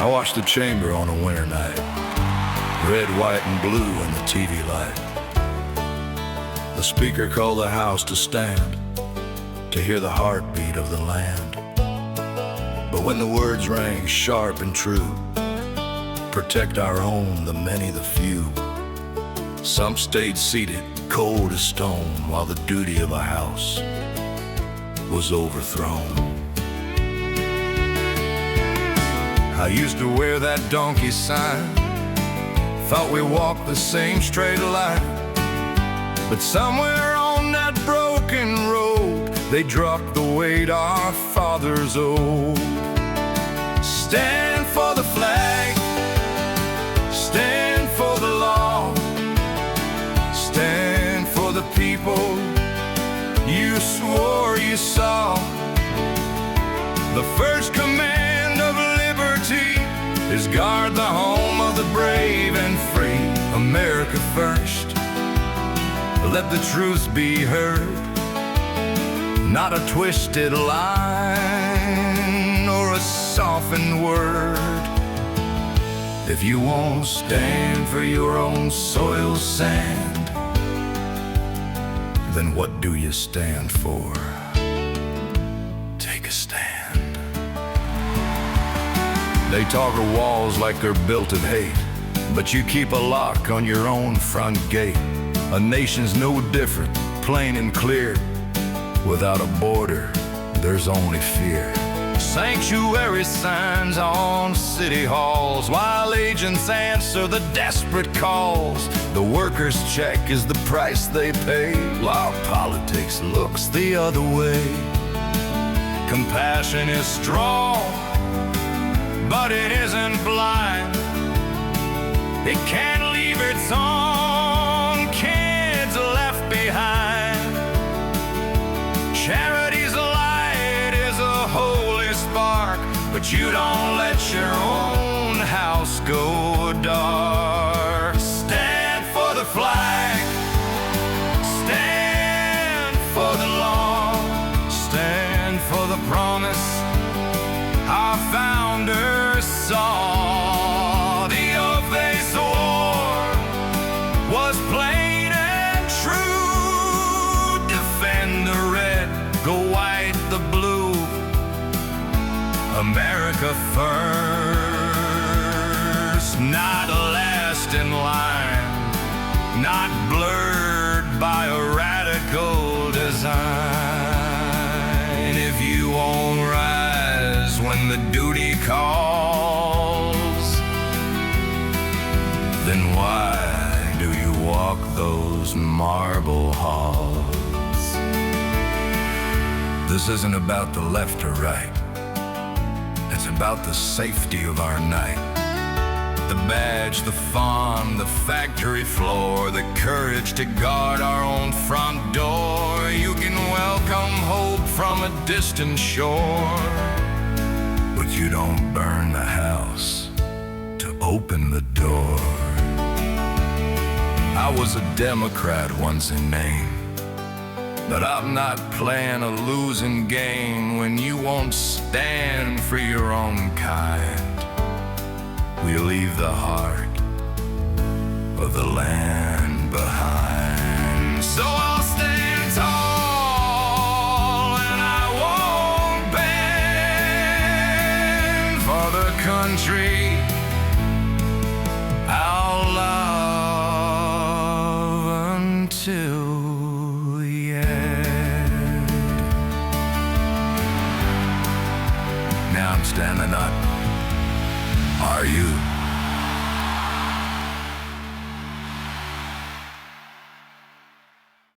I watched the chamber on a winter night, red, white, and blue in the TV light. The speaker called the house to stand, to hear the heartbeat of the land. But when the words rang sharp and true, protect our own, the many, the few, some stayed seated, cold as stone, while the duty of a house was overthrown. I used to wear that donkey sign, thought we walked the same straight line. But somewhere on that broken road, they dropped the weight our fathers owed. Stand for the flag, stand for the law, stand for the people you swore you saw. The first command of liberty is guard the home of the brave and free. America first, let the truth be heard, not a twisted line or a softened word. If you won't stand for your own soil's sand, then what do you stand for? Take a stand. They talk of walls like they're built of hate, but you keep a lock on your own front gate. A nation's no different, plain and clear. Without a border, there's only fear. Sanctuary signs on city halls, while agents answer the desperate calls. The workers' check is the price they pay, while politics looks the other way. Compassion is strong, but it isn't blind. It can't leave its own kids left behind. Charity's light is a holy spark, but you don't let your own house go dark. Stand for the flag, stand for the law, stand for the promise our founders saw. The oath they swore was plain and true. Defend the red, go white, the blue. America first, not last in line, not blurred by a radical design. If you won't rise when the duty calls, then why do you walk those marble halls? This isn't about the left or right, it's about the safety of our night. The badge, the farm, the factory floor, the courage to guard our own front door. You can welcome hope from a distant shore, but you don't burn the house to open the door. I was a Democrat once in name, but I'm not playing a losing game when you won't stand for your own kind. We leave the heart of the land behind. So I'll stand tall and I won't bend for the country I'll love until the end. Now I'm standing up. Are you?